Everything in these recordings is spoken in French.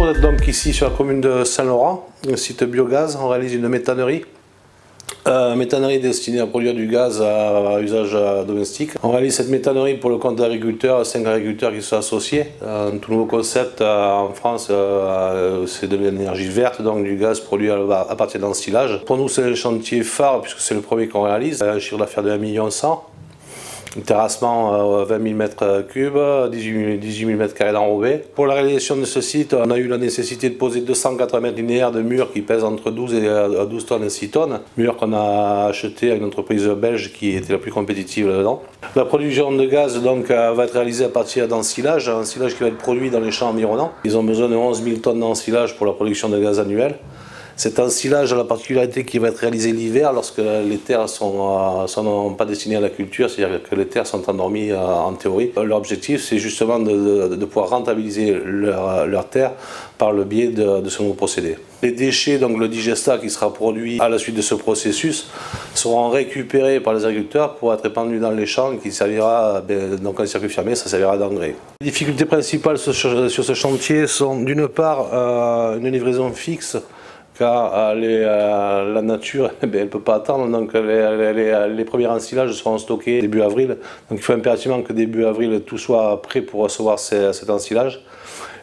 retrouve donc ici sur la commune de Saint-Laurent, un site biogaz. On réalise une méthanerie. Méthanerie destinée à produire du gaz à usage domestique. On réalise cette méthanerie pour le compte d'agriculteurs, 5 agriculteurs qui sont associés. Un tout nouveau concept en France, c'est de l'énergie verte, donc du gaz produit à partir d'ensilage. Pour nous, c'est le chantier phare puisque c'est le premier qu'on réalise. Un chiffre d'affaires de 1,1 million. Un terrassement 20 000 m3, 18 000 m2 d'enrobé. Pour la réalisation de ce site, on a eu la nécessité de poser 280 mètres linéaires de murs qui pèsent entre 12 et 12 tonnes et 6 tonnes. Murs qu'on a achetés à une entreprise belge qui était la plus compétitive là-dedans. La production de gaz donc, va être réalisée à partir d'ensilage, un ensilage qui va être produit dans les champs environnants. Ils ont besoin de 11 000 tonnes d'ensilage pour la production de gaz annuelle. Cet ensilage a la particularité qu'il va être réalisé l'hiver lorsque les terres ne sont pas destinées à la culture, c'est-à-dire que les terres sont endormies en théorie. Leur objectif, c'est justement de pouvoir rentabiliser leurs terres par le biais de ce nouveau procédé. Les déchets, donc le digestat qui sera produit à la suite de ce processus, seront récupérés par les agriculteurs pour être épandus dans les champs qui servira, donc en circuit fermé, ça servira d'engrais. Les difficultés principales sur ce chantier sont d'une part une livraison fixe, car la nature elle ne peut pas attendre, donc les premiers ensilages seront stockés début avril. Donc il faut impérativement que début avril tout soit prêt pour recevoir cet ensilage.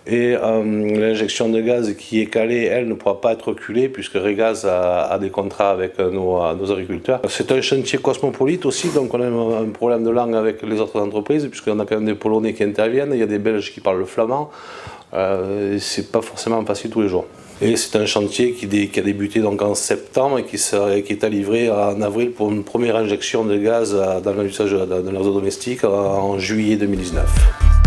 Et l'injection de gaz qui est calée, elle ne pourra pas être reculée puisque Régaz a des contrats avec nos agriculteurs. C'est un chantier cosmopolite aussi, donc on a un problème de langue avec les autres entreprises puisqu'on a quand même des Polonais qui interviennent, il y a des Belges qui parlent le flamand. C'est pas forcément facile tous les jours. Et c'est un chantier qui a débuté donc en septembre et qui est à livrer en avril pour une première injection de gaz dans l'usage de leurs eaux domestiques en juillet 2019.